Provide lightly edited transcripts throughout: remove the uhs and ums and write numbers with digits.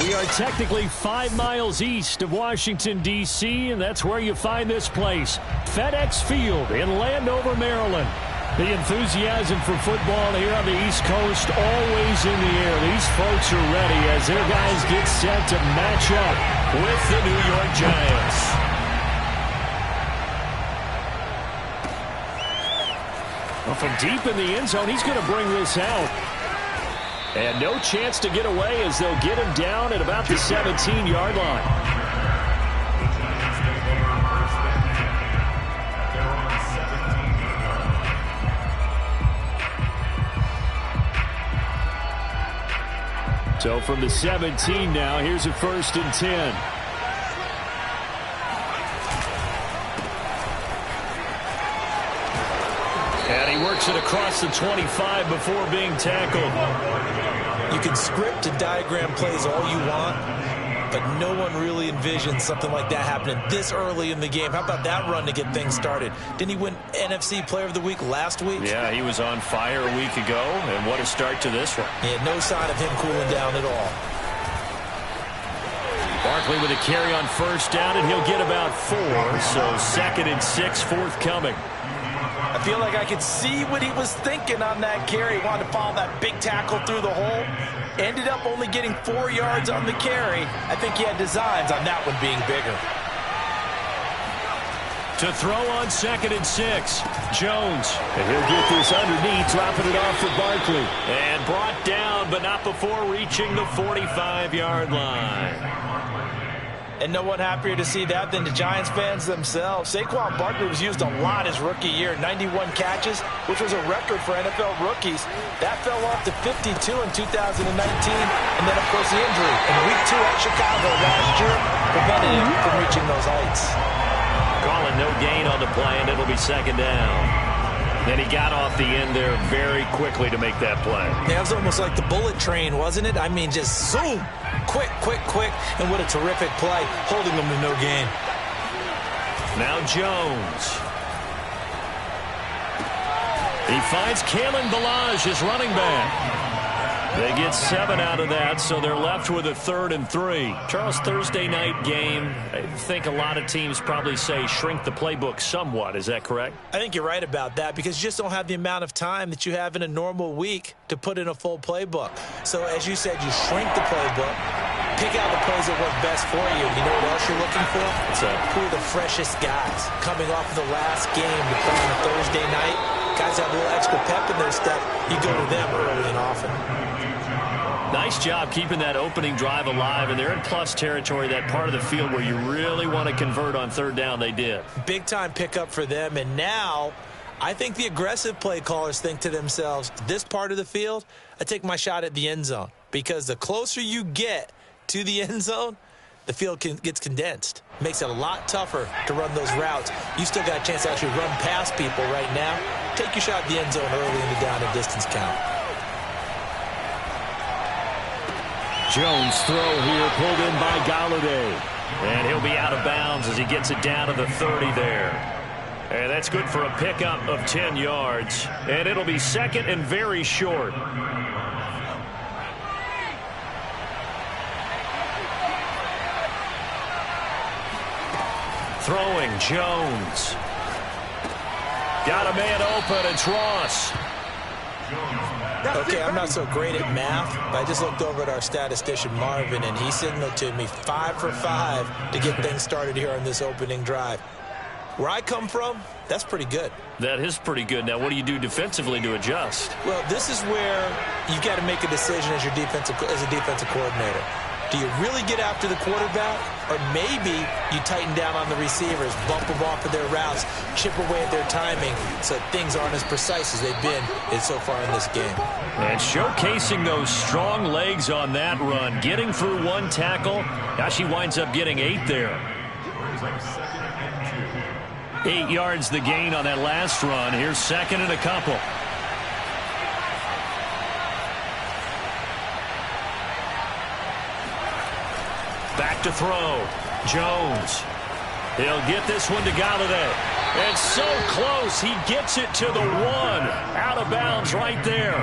We are technically 5 miles east of Washington, D.C., and that's where you find this place, FedEx Field in Landover, Maryland. The enthusiasm for football here on the East Coast always in the air. These folks are ready as their guys get set to match up with the New York Giants. Well, from deep in the end zone, he's going to bring this out. And no chance to get away as they'll get him down at about the 17-yard line. So from the 17 now, here's a 1st and 10. And he works it across the 25 before being tackled. You can script and diagram plays all you want, but no one really envisions something like that happening this early in the game. How about that run to get things started? Didn't he win NFC Player of the Week last week? Yeah, he was on fire a week ago, and what a start to this one. Yeah, no sign of him cooling down at all. Barkley with a carry on 1st down, and he'll get about 4, so 2nd and 6 forthcoming. I feel like I could see what he was thinking on that carry. He wanted to follow that big tackle through the hole. Ended up only getting 4 yards on the carry. I think he had designs on that one being bigger. To throw on 2nd and 6, Jones. And he'll get this underneath, dropping it off for Barkley. And brought down, but not before reaching the 45-yard line. And no one happier to see that than the Giants fans themselves. Saquon Barkley was used a lot his rookie year, 91 catches, which was a record for NFL rookies. That fell off to 52 in 2019, and then, of course, the injury in Week 2 at Chicago last year prevented him from reaching those heights. Calling no gain on the play, and it'll be 2nd down. Then he got off the end there very quickly to make that play. Yeah, it was almost like the bullet train, wasn't it? I mean, just zoom. Quick, quick, quick. And what a terrific play, holding them to no gain. Now Jones. He finds Kalen Ballage, his running back. They get 7 out of that, so they're left with a 3rd and 3. Charles, Thursday night game, I think a lot of teams probably say shrink the playbook somewhat. Is that correct? I think you're right about that because you just don't have the amount of time that you have in a normal week to put in a full playbook. So, as you said, you shrink the playbook, pick out the plays that work best for you. You know what else you're looking for? Who are the freshest guys coming off of the last game to play on a Thursday night? Guys have a little extra pep in their step. You go to them early and often. Nice job keeping that opening drive alive, and they're in plus territory, that part of the field where you really want to convert on 3rd down. They did. Big-time pickup for them, and now I think the aggressive play callers think to themselves, this part of the field, I take my shot at the end zone, because the closer you get to the end zone, the field gets condensed. Makes it a lot tougher to run those routes. You still got a chance to actually run past people right now. Take your shot at the end zone early in the down and distance count. Jones throw here pulled in by Golladay. And he'll be out of bounds as he gets it down to the 30 there. And that's good for a pickup of 10 yards. And it'll be 2nd and very short. Throwing, Jones. Got a man open, it's Ross. Okay, I'm not so great at math, but I just looked over at our statistician, Marvin, and he signaled to me 5 for 5 to get things started here on this opening drive. Where I come from, that's pretty good. That is pretty good. Now, what do you do defensively to adjust? Well, this is where you've got to make a decision as a defensive coordinator. Do you really get after the quarterback, or maybe you tighten down on the receivers, bump them off of their routes, chip away at their timing so things aren't as precise as they've been so far in this game? And showcasing those strong legs on that run, getting through 1 tackle. Now she winds up getting 8 there. 8 yards the gain on that last run. Here's 2nd and a couple. Back to throw. Jones. He'll get this one to Golladay. And so close. He gets it to the 1. Out of bounds right there.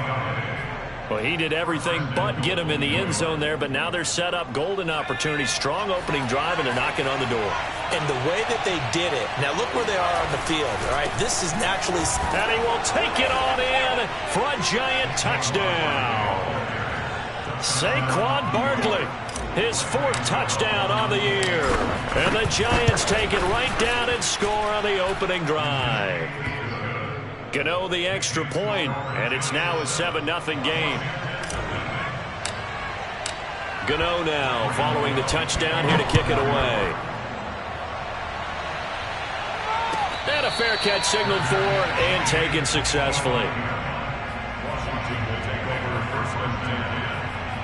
Well, he did everything but get him in the end zone there, but now they're set up. Golden opportunity, strong opening drive, and they're knocking on the door. And the way that they did it, now look where they are on the field, all right? This is naturally... And he will take it on in for a Giant touchdown. Saquon Barkley, his 4th touchdown on the year. And the Giants take it right down and score on the opening drive. Gano the extra point, and it's now a 7-0 game. Gano now following the touchdown here to kick it away. And a fair catch signaled for and taken successfully. Washington will take over 1st and 10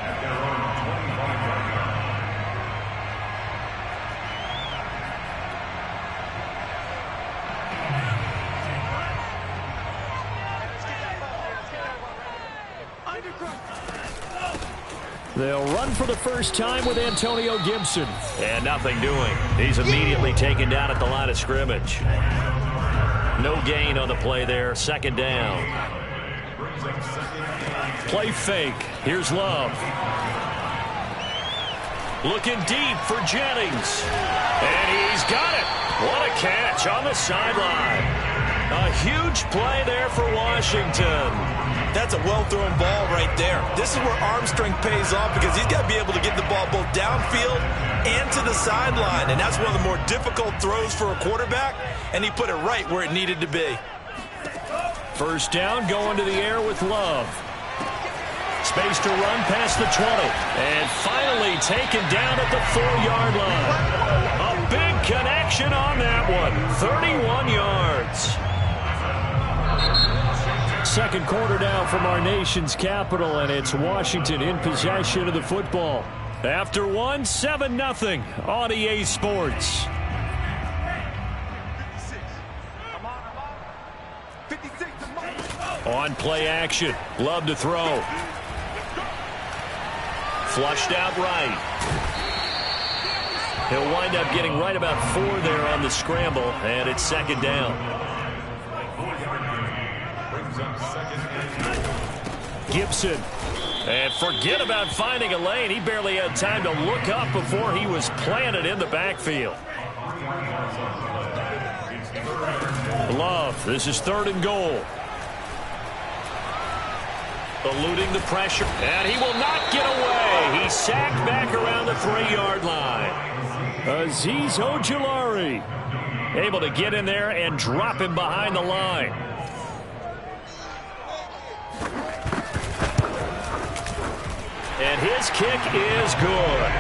at their own 25-yard line. They'll run for the first time with Antonio Gibson. And nothing doing. He's immediately taken down at the line of scrimmage. No gain on the play there. 2nd down. Play fake. Here's Love. Looking deep for Jennings. And he's got it. What a catch on the sideline. A huge play there for Washington. That's a well-thrown ball right there. This is where arm strength pays off because he's got to be able to get the ball both downfield and to the sideline. And that's one of the more difficult throws for a quarterback, and he put it right where it needed to be. First down, going to the air with Love. Space to run past the 20. And finally taken down at the 4-yard line. A big connection on that one. 31 yards. Second quarter now from our nation's capital, and it's Washington in possession of the football. After 7-0 on EA Sports. 56. On play action. Love to throw. Flushed out right. He'll wind up getting right about 4 there on the scramble, and it's 2nd down. Gibson. And forget about finding a lane. He barely had time to look up before he was planted in the backfield. Love. This is 3rd and goal. Eluding the pressure. And he will not get away. He's sacked back around the 3-yard line. Azeez Ojulari able to get in there and drop him behind the line. And his kick is good.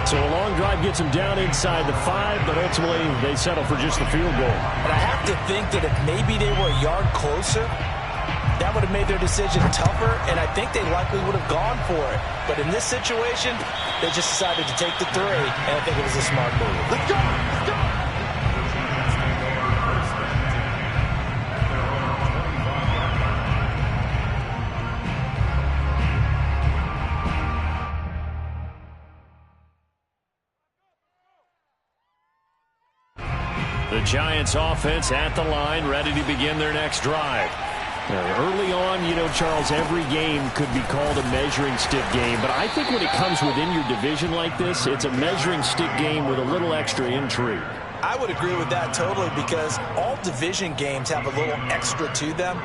So a long drive gets him down inside the 5, but ultimately they settle for just the field goal. And I have to think that if maybe they were a yard closer, that would have made their decision tougher, and I think they likely would have gone for it. But in this situation, they just decided to take the 3, and I think it was a smart move. Let's go! Let's go! The Giants offense at the line, ready to begin their next drive. Now, early on, Charles, every game could be called a measuring stick game, but I think when it comes within your division like this, it's a measuring stick game with a little extra intrigue. I would agree with that totally because all division games have a little extra to them.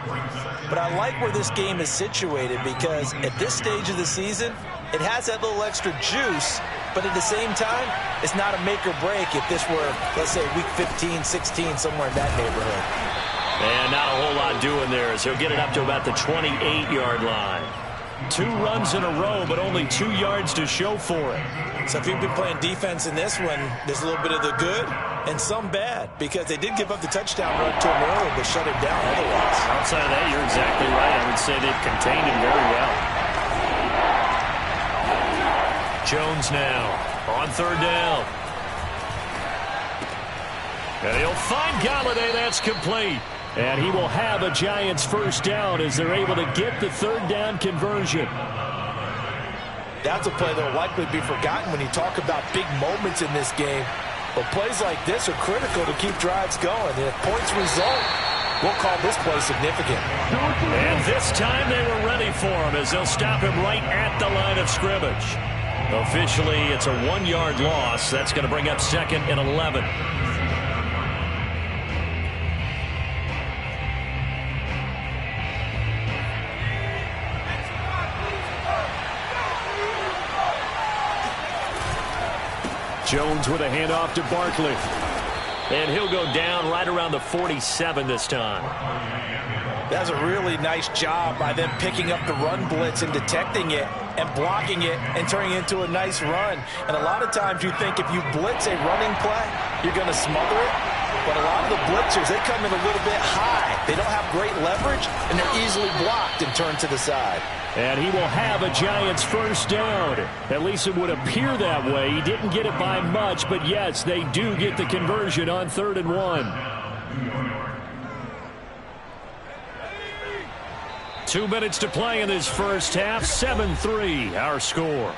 But I like where this game is situated because at this stage of the season, it has that little extra juice, but at the same time, it's not a make or break if this were, let's say, week 15, 16, somewhere in that neighborhood. And not a whole lot doing there as he'll get it up to about the 28-yard line. 2 runs in a row, but only 2 yards to show for it. So if you've been playing defense in this one, there's a little bit of the good and some bad because they did give up the touchdown run to him early, but shut him down otherwise. Outside of that, you're exactly right. I would say they've contained him very well. Jones now on 3rd down. And he'll find Galladay. That's complete. And he will have a Giants first down as they're able to get the 3rd down conversion. That's a play that will likely be forgotten when you talk about big moments in this game. But plays like this are critical to keep drives going. And if points result, we'll call this play significant. And this time they were ready for him as they'll stop him right at the line of scrimmage. Officially, it's a 1-yard loss. That's going to bring up 2nd and 11. Jones with a handoff to Barkley. And he'll go down right around the 47 this time. That's a really nice job by them picking up the run blitz and detecting it and blocking it and turning it into a nice run. And a lot of times you think if you blitz a running play, you're going to smother it. But a lot of the blitzers, they come in a little bit high. They don't have great leverage, and they're easily blocked and turned to the side. And he will have a Giants first down. At least it would appear that way. He didn't get it by much, but yes, they do get the conversion on 3rd and 1. 2 minutes to play in this first half. 7-3, our score.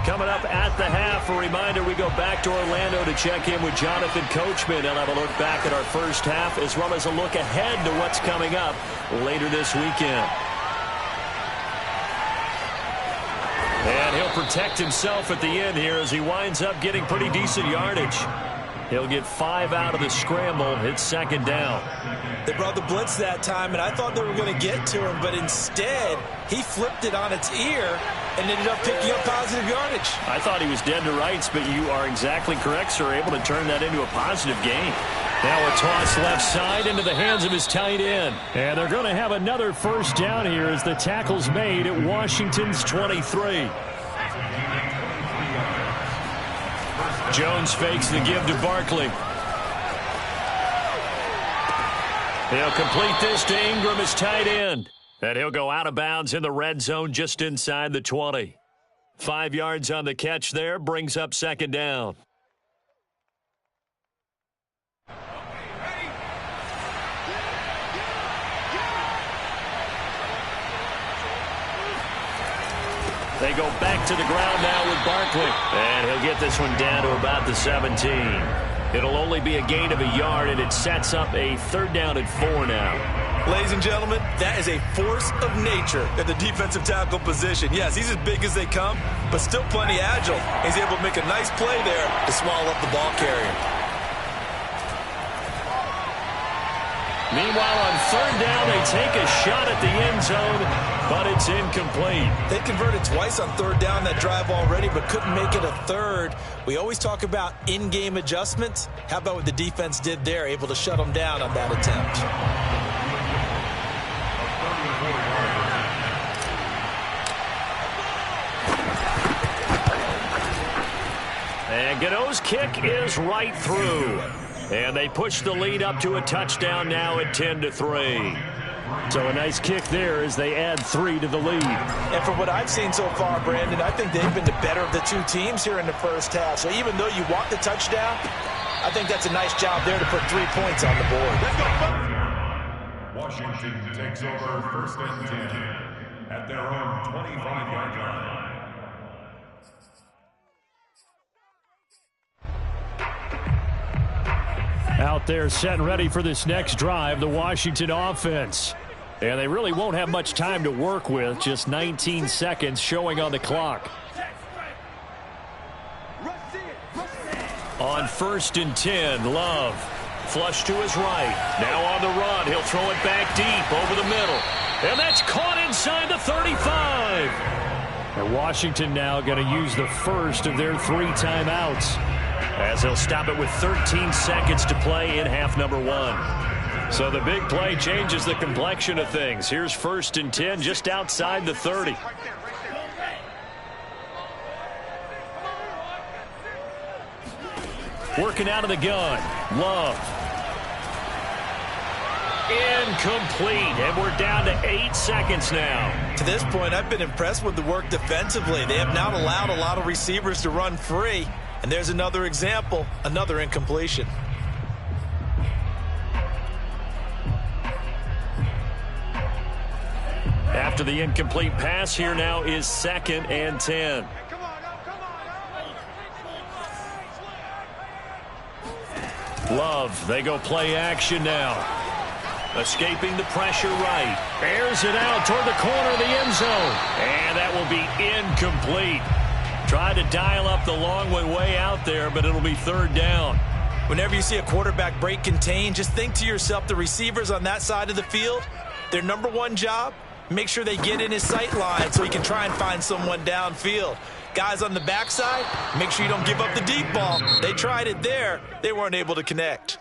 Coming up at the half, a reminder, we go back to Orlando to check in with Jonathan Coachman and have a look back at our first half as well as a look ahead to what's coming up later this weekend. And he'll protect himself at the end here as he winds up getting pretty decent yardage. He'll get 5 out of the scramble. It's 2nd down. They brought the blitz that time, and I thought they were going to get to him, but instead he flipped it on its ear and ended up picking up positive yardage. I thought he was dead to rights, but you are exactly correct, sir. Able to turn that into a positive gain. Now a toss left side into the hands of his tight end. And they're going to have another first down here as the tackle's made at Washington's 23. Jones fakes the give to Barkley. He'll complete this to Ingram, his tight end. And he'll go out of bounds in the red zone just inside the 20. 5 yards on the catch there, brings up 2nd down. They go back to the ground now with Barkley. And he'll get this one down to about the 17. It'll only be a gain of a yard, and it sets up a 3rd down and 4 now. Ladies and gentlemen, that is a force of nature at the defensive tackle position. Yes, he's as big as they come, but still plenty agile. He's able to make a nice play there to swallow up the ball carrier. Meanwhile, on 3rd down, they take a shot at the end zone, but it's incomplete. They converted twice on 3rd down that drive already, but couldn't make it a 3rd. We always talk about in-game adjustments. How about what the defense did there, able to shut them down on that attempt? And Gano's kick is right through. And they push the lead up to a touchdown now at 10-3. So a nice kick there as they add 3 to the lead. And from what I've seen so far, Brandon, I think they've been the better of the two teams here in the first half. So even though you want the touchdown, I think that's a nice job there to put 3 points on the board. Washington takes over 1st and 10 at their own 25-yard line. Out there set and ready for this next drive, the Washington offense. And they really won't have much time to work with, just 19 seconds showing on the clock. On 1st and 10, Love. Flush to his right. Now on the run, he'll throw it back deep over the middle. And that's caught inside the 35. And Washington now going to use the first of their 3 timeouts, as they'll stop it with 13 seconds to play in half number 1. So the big play changes the complexion of things. Here's 1st and 10 just outside the 30. Working out of the gun. Love. Incomplete. And we're down to 8 seconds now. To this point, I've been impressed with the work defensively. They have not allowed a lot of receivers to run free. And there's another example, another incompletion. After the incomplete pass, here now is 2nd and 10. Love, they go play action now. Escaping the pressure right. Airs it out toward the corner of the end zone. And that will be incomplete. Tried to dial up the long one way out there, but it'll be third down. Whenever you see a quarterback break contain, just think to yourself, the receivers on that side of the field, their number one job, make sure they get in his sight line so he can try and find someone downfield. Guys on the backside, make sure you don't give up the deep ball. They tried it there. They weren't able to connect.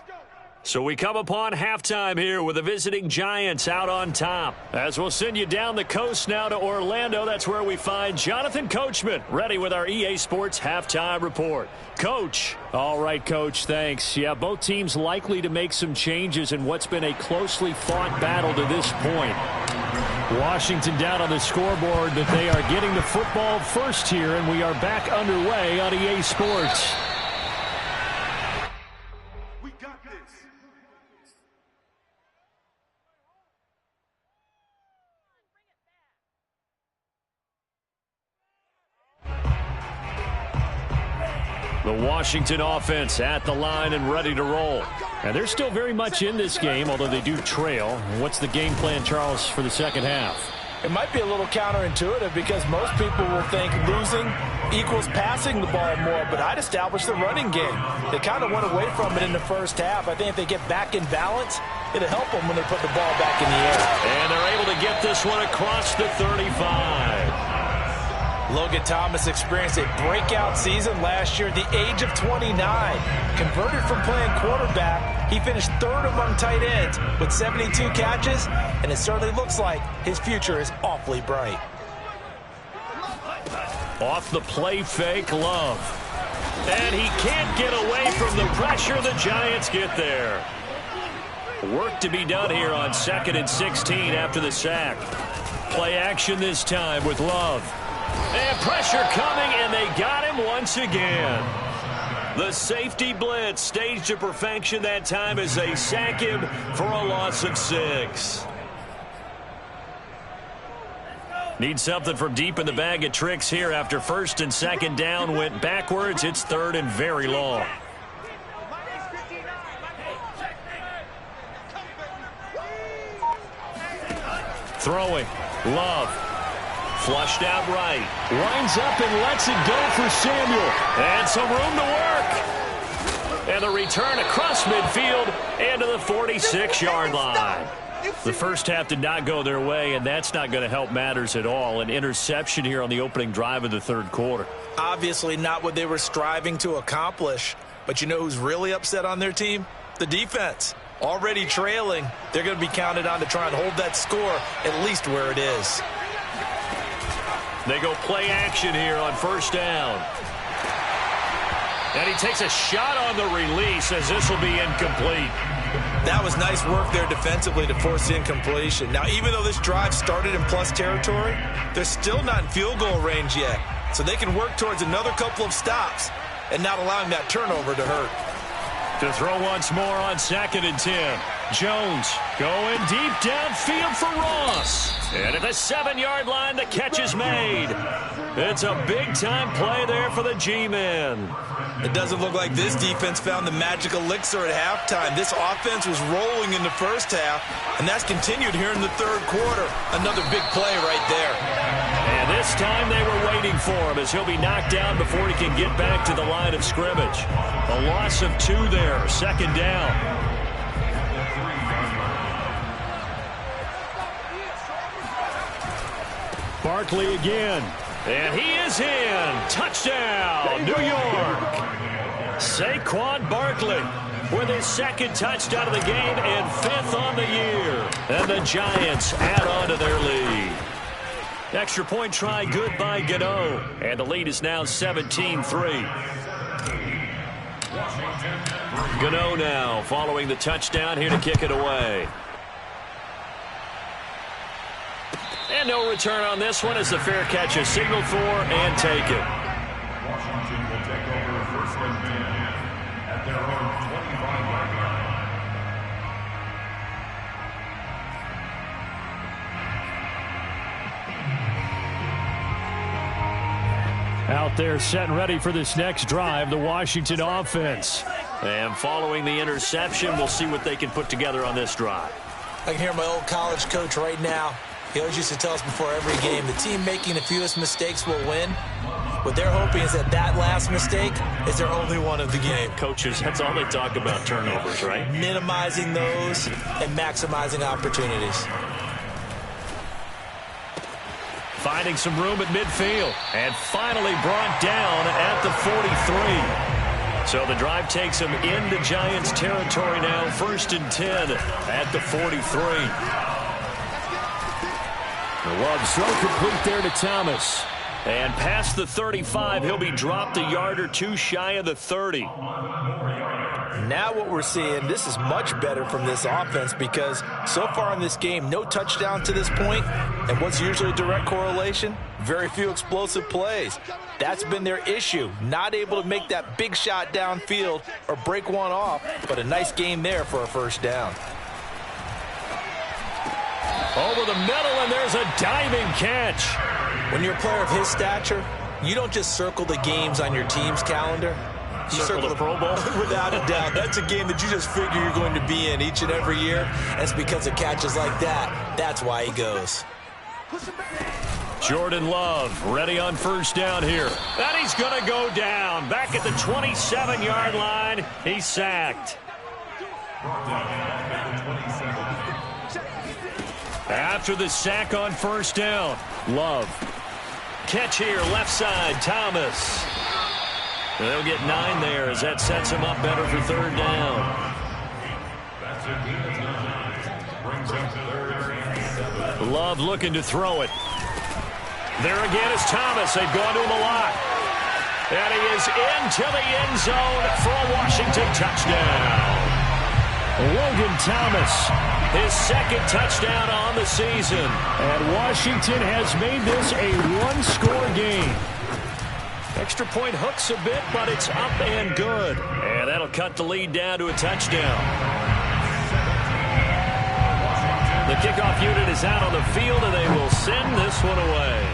So we come upon halftime here with the visiting Giants out on top. As we'll send you down the coast now to Orlando, that's where we find Jonathan Coachman ready with our EA Sports halftime report. Coach. All right, Coach, thanks. Yeah, both teams likely to make some changes in what's been a closely fought battle to this point. Washington down on the scoreboard, but they are getting the football first here, and we are back underway on EA Sports. We got this. The Washington offense at the line and ready to roll. And they're still very much in this game, although they do trail. What's the game plan, Charles, for the second half? It might be a little counterintuitive because most people will think losing equals passing the ball more, but I'd establish the running game. They kind of went away from it in the first half. I think if they get back in balance, it'll help them when they put the ball back in the air. And they're able to get this one across the 35. Logan Thomas experienced a breakout season last year at the age of 29. Converted from playing quarterback, he finished third among tight ends with 72 catches, and it certainly looks like his future is awfully bright. Off the play fake, Love. And he can't get away from the pressure. The Giants get there. Work to be done here on 2nd and 16 after the sack. Play action this time with Love. And pressure coming, and they got him once again. The safety blitz staged to perfection that time as they sack him for a loss of 6. Need something from deep in the bag of tricks here after 1st and 2nd down went backwards. It's 3rd and very long. Throwing. Love. Flushed out right. Winds up and lets it go for Samuel. And some room to work. And the return across midfield and to the 46-yard line. The first half did not go their way, and that's not going to help matters at all. An interception here on the opening drive of the third quarter. Obviously not what they were striving to accomplish. But you know who's really upset on their team? The defense. Already trailing. They're going to be counted on to try and hold that score at least where it is. They go play action here on 1st down. And he takes a shot on the release as this will be incomplete. That was nice work there defensively to force the incompletion. Now, even though this drive started in plus territory, they're still not in field goal range yet. So they can work towards another couple of stops and not allowing that turnover to hurt. To throw once more on 2nd and 10. Jones going deep downfield for Ross. And at the 7-yard line, the catch is made. It's a big-time play there for the G-men. It doesn't look like this defense found the magic elixir at halftime. This offense was rolling in the first half, and that's continued here in the third quarter. Another big play right there. And this time they were waiting for him as he'll be knocked down before he can get back to the line of scrimmage. A loss of 2 there, 2nd down. Barkley again. And he is in. Touchdown, New York. Saquon Barkley with his 2nd touchdown of the game and 5th on the year. And the Giants add on to their lead. Extra point try good by Gano. And the lead is now 17-3. Gano now following the touchdown here to kick it away. And no return on this one as the fair catch is signaled for and taken. Washington will take over 1st and 10 at their own 25-yard line. Out there set and ready for this next drive, the Washington offense. And following the interception, we'll see what they can put together on this drive. I can hear my old college coach right now. He always used to tell us before every game, the team making the fewest mistakes will win. What they're hoping is that last mistake is their only one of the game. Coaches, that's all they talk about, turnovers, right? Minimizing those and maximizing opportunities. Finding some room at midfield and finally brought down at the 43. So the drive takes them into Giants territory now. 1st and 10 at the 43. The Love throw complete there to Thomas. And past the 35, he'll be dropped a yard or two shy of the 30. Now what we're seeing, this is much better from this offense because so far in this game, no touchdown to this point. And what's usually a direct correlation? Very few explosive plays. That's been their issue. Not able to make that big shot downfield or break one off, but a nice game there for a first down. Over the middle, and there's a diving catch. When you're a player of his stature, you don't just circle the games on your team's calendar. You circle the Pro Bowl? Without a doubt. That's a game that you just figure you're going to be in each and every year. And it's because of catches like that. That's why he goes. Jordan Love ready on first down here. And he's going to go down. Back at the 27-yard line. He's sacked. After the sack on first down, Love. Catch here, left side, Thomas. They'll get 9 there as that sets him up better for third down. Love looking to throw it. There again is Thomas. They've gone to him a lot. And he is into the end zone for a Washington touchdown. Logan Thomas, his second touchdown on the season. And Washington has made this a one-score game. Extra point hooks a bit, but it's up and good. And that'll cut the lead down to a touchdown. The kickoff unit is out on the field, and they will send this one away.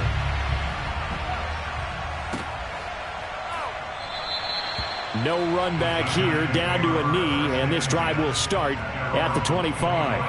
No run back here, down to a knee, and this drive will start at the 25.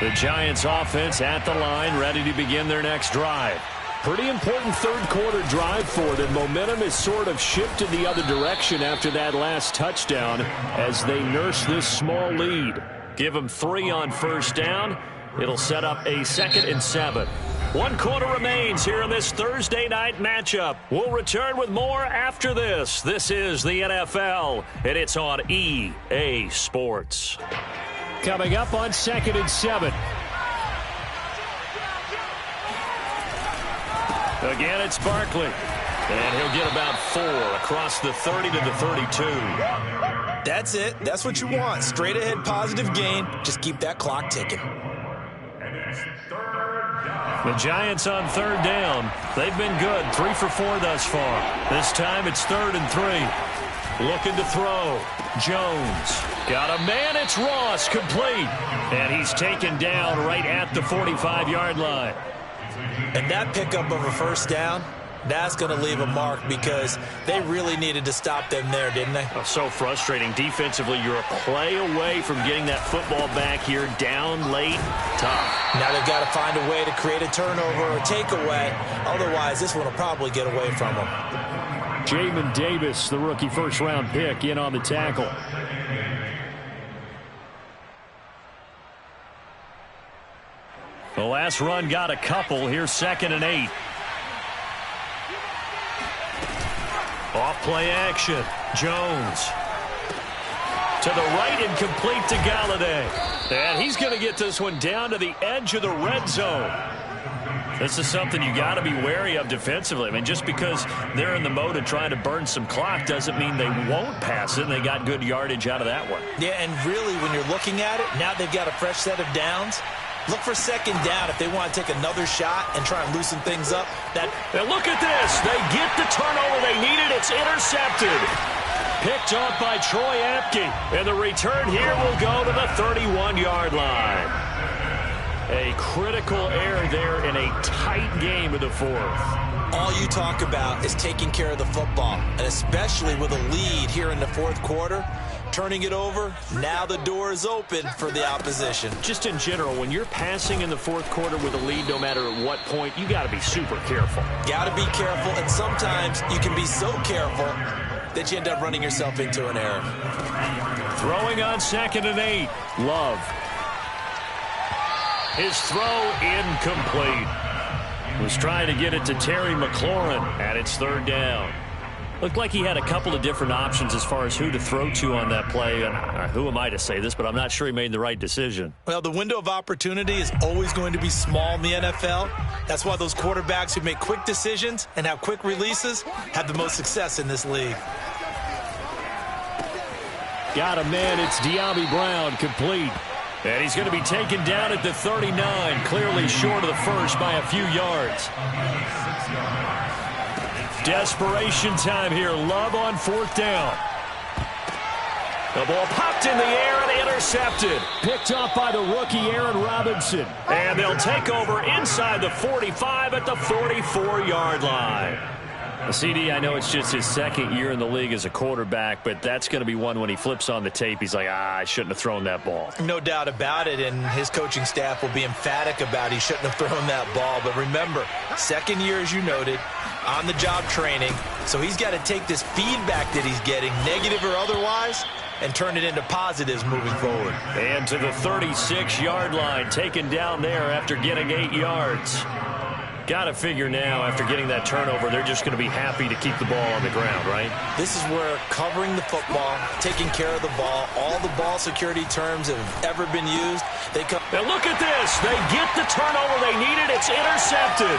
The Giants offense at the line, ready to begin their next drive. Pretty important third quarter drive for them. Momentum has sort of shifted the other direction after that last touchdown as they nurse this small lead. Give them 3 on first down. It'll set up a 2nd and 7. 1 quarter remains here in this Thursday night matchup. We'll return with more after this. This is the NFL, and it's on EA Sports. Coming up on 2nd and 7. Again, it's Barkley. And he'll get about 4 across the 30 to the 32. That's it. That's what you want. Straight ahead positive gain. Just keep that clock ticking. The Giants on third down. They've been good. 3 for 4 thus far. This time it's 3rd and 3. Looking to throw. Jones. Got a man. It's Ross. Complete. And he's taken down right at the 45-yard line. And that pickup of a first down, that's going to leave a mark because they really needed to stop them there, didn't they? Oh, so frustrating. Defensively, you're a play away from getting that football back here down late. Tough. Now they've got to find a way to create a turnover or a takeaway. Otherwise, this one will probably get away from them. Jamin Davis, the rookie first-round pick, in on the tackle. The last run got a couple. Here's 2nd and 8. Off play action. Jones. To the right and complete to Galladay. And he's going to get this one down to the edge of the red zone. This is something you got to be wary of defensively. I mean, just because they're in the mode of trying to burn some clock doesn't mean they won't pass it. And they got good yardage out of that one. Yeah, and really, when you're looking at it, now they've got a fresh set of downs. Look for 2nd down if they want to take another shot and try and loosen things up. And look at this. They get the turnover they needed. It's intercepted. Picked off by Troy Apke. And the return here will go to the 31-yard line. A critical error there in a tight game of the fourth. All you talk about is taking care of the football, and especially with a lead here in the fourth quarter, turning it over, now the door is open for the opposition. Just in general, when you're passing in the fourth quarter with a lead, no matter at what point, you got to be super careful. Got to be careful, and sometimes you can be so careful that you end up running yourself into an error. Throwing on 2nd and 8. Love. His throw incomplete. Was trying to get it to Terry McLaurin, and it's 3rd down. Looked like he had a couple of different options as far as who to throw to on that play. And who am I to say this, but I'm not sure he made the right decision. Well, the window of opportunity is always going to be small in the NFL. That's why those quarterbacks who make quick decisions and have quick releases have the most success in this league. Got a man, it's De'Ami Brown, complete. And he's going to be taken down at the 39, clearly short of the first by a few yards. Desperation time here. Love on 4th down. The ball popped in the air and intercepted. Picked up by the rookie Aaron Robinson. And they'll take over inside the 45 at the 44-yard line. CD, I know it's just his 2nd year in the league as a quarterback, but that's going to be one when he flips on the tape, he's like, I shouldn't have thrown that ball. No doubt about it, and his coaching staff will be emphatic about he shouldn't have thrown that ball. But remember, 2nd year, as you noted, on-the-job training, so he's got to take this feedback that he's getting, negative or otherwise, and turn it into positives moving forward. And to the 36-yard line, taken down there after getting 8 yards. Got to figure now, after getting that turnover, they're just going to be happy to keep the ball on the ground, right? This is where covering the football, taking care of the ball, all the ball security terms that have ever been used. Now look at this. They get the turnover they needed. It's intercepted.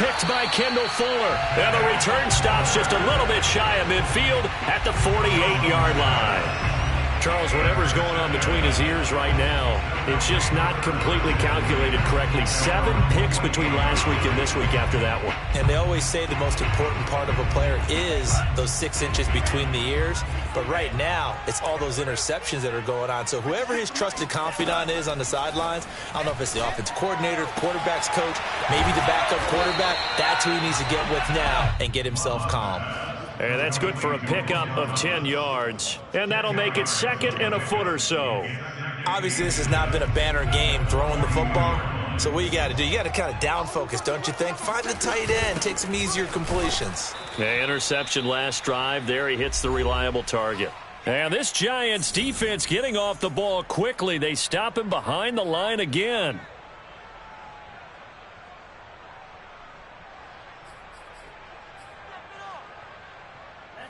Picked by Kendall Fuller. And the return stops just a little bit shy of midfield at the 48-yard line. Charles, whatever's going on between his ears right now, it's just not completely calculated correctly. 7 picks between last week and this week after that one. And they always say the most important part of a player is those 6 inches between the ears. But right now, it's all those interceptions that are going on. So whoever his trusted confidant is on the sidelines, I don't know if it's the offensive coordinator, quarterback's coach, maybe the backup quarterback, that's who he needs to get with now and get himself calm. And that's good for a pickup of 10 yards. And that'll make it 2nd and a foot or so. Obviously, this has not been a banner game throwing the football. So what you got to do, you got to kind of down focus, don't you think? Find the tight end, take some easier completions. Yeah, interception last drive. There he hits the reliable target. And this Giants defense getting off the ball quickly. They stop him behind the line again.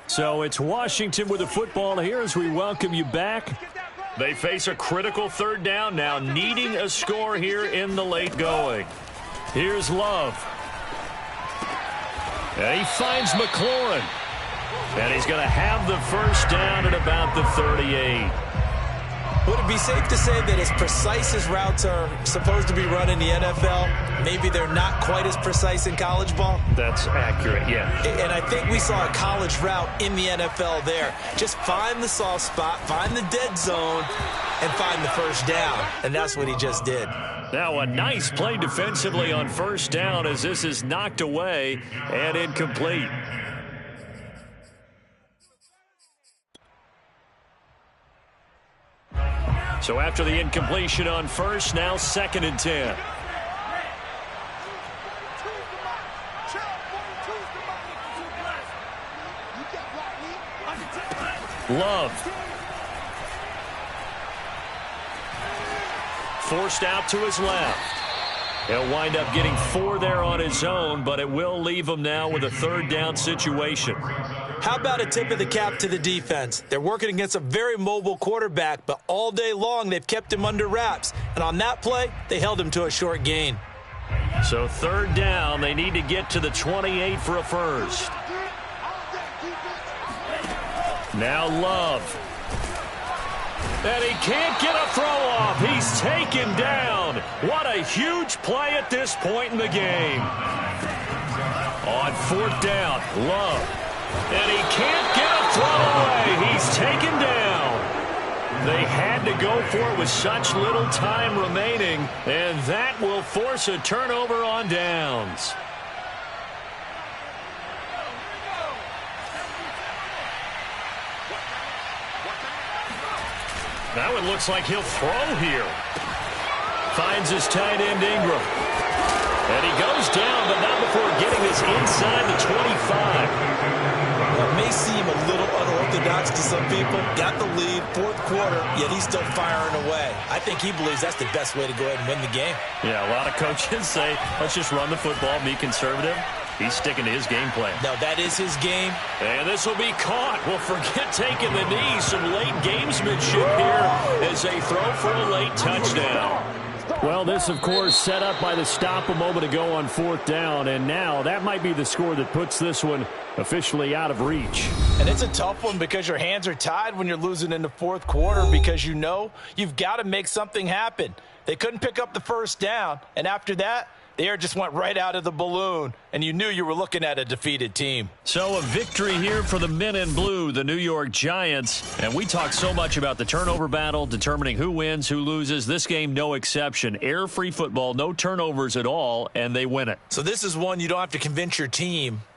So it's Washington with the football here as we welcome you back. They face a critical 3rd down now, needing a score here in the late going. Here's Love. And he finds McLaurin. And he's going to have the 1st down at about the 38. Would it be safe to say that as precise as routes are supposed to be run in the NFL, maybe they're not quite as precise in college ball? That's accurate, yeah. And I think we saw a college route in the NFL there. Just find the soft spot, find the dead zone, and find the 1st down. And that's what he just did. Now a nice play defensively on 1st down as this is knocked away and incomplete. So after the incompletion on 1st, now 2nd and 10. Love. Forced out to his left. He'll wind up getting 4 there on his own, but it will leave him now with a 3rd down situation. How about a tip of the cap to the defense? They're working against a very mobile quarterback, but all day long they've kept him under wraps. And on that play, they held him to a short gain. So 3rd down, they need to get to the 28 for a 1st. Now Love. And he can't get a throw off. He's taken down. What a huge play at this point in the game. On 4th down, Love. And he can't get a throw away. He's taken down. They had to go for it with such little time remaining, and that will force a turnover on downs. That one looks like he'll throw here. Finds his tight end, Ingram. And he goes down, but not before getting this inside the 25. It may seem a little unorthodox to some people. Got the lead, fourth quarter, yet he's still firing away. I think he believes that's the best way to go ahead and win the game. Yeah, a lot of coaches say, let's just run the football, be conservative. He's sticking to his game plan. No, that is his game. And this will be caught. Well, forget taking the knee. Some late gamesmanship here as they throw for a late touchdown. Well, this, of course, set up by the stop a moment ago on fourth down. And now that might be the score that puts this one officially out of reach. And it's a tough one because your hands are tied when you're losing in the fourth quarter because you know you've got to make something happen. They couldn't pick up the first down. And after that, the air just went right out of the balloon, and you knew you were looking at a defeated team. So a victory here for the men in blue, the New York Giants. And we talk so much about the turnover battle, determining who wins, who loses. This game, no exception. Air-free football, no turnovers at all, and they win it. So this is one you don't have to convince your team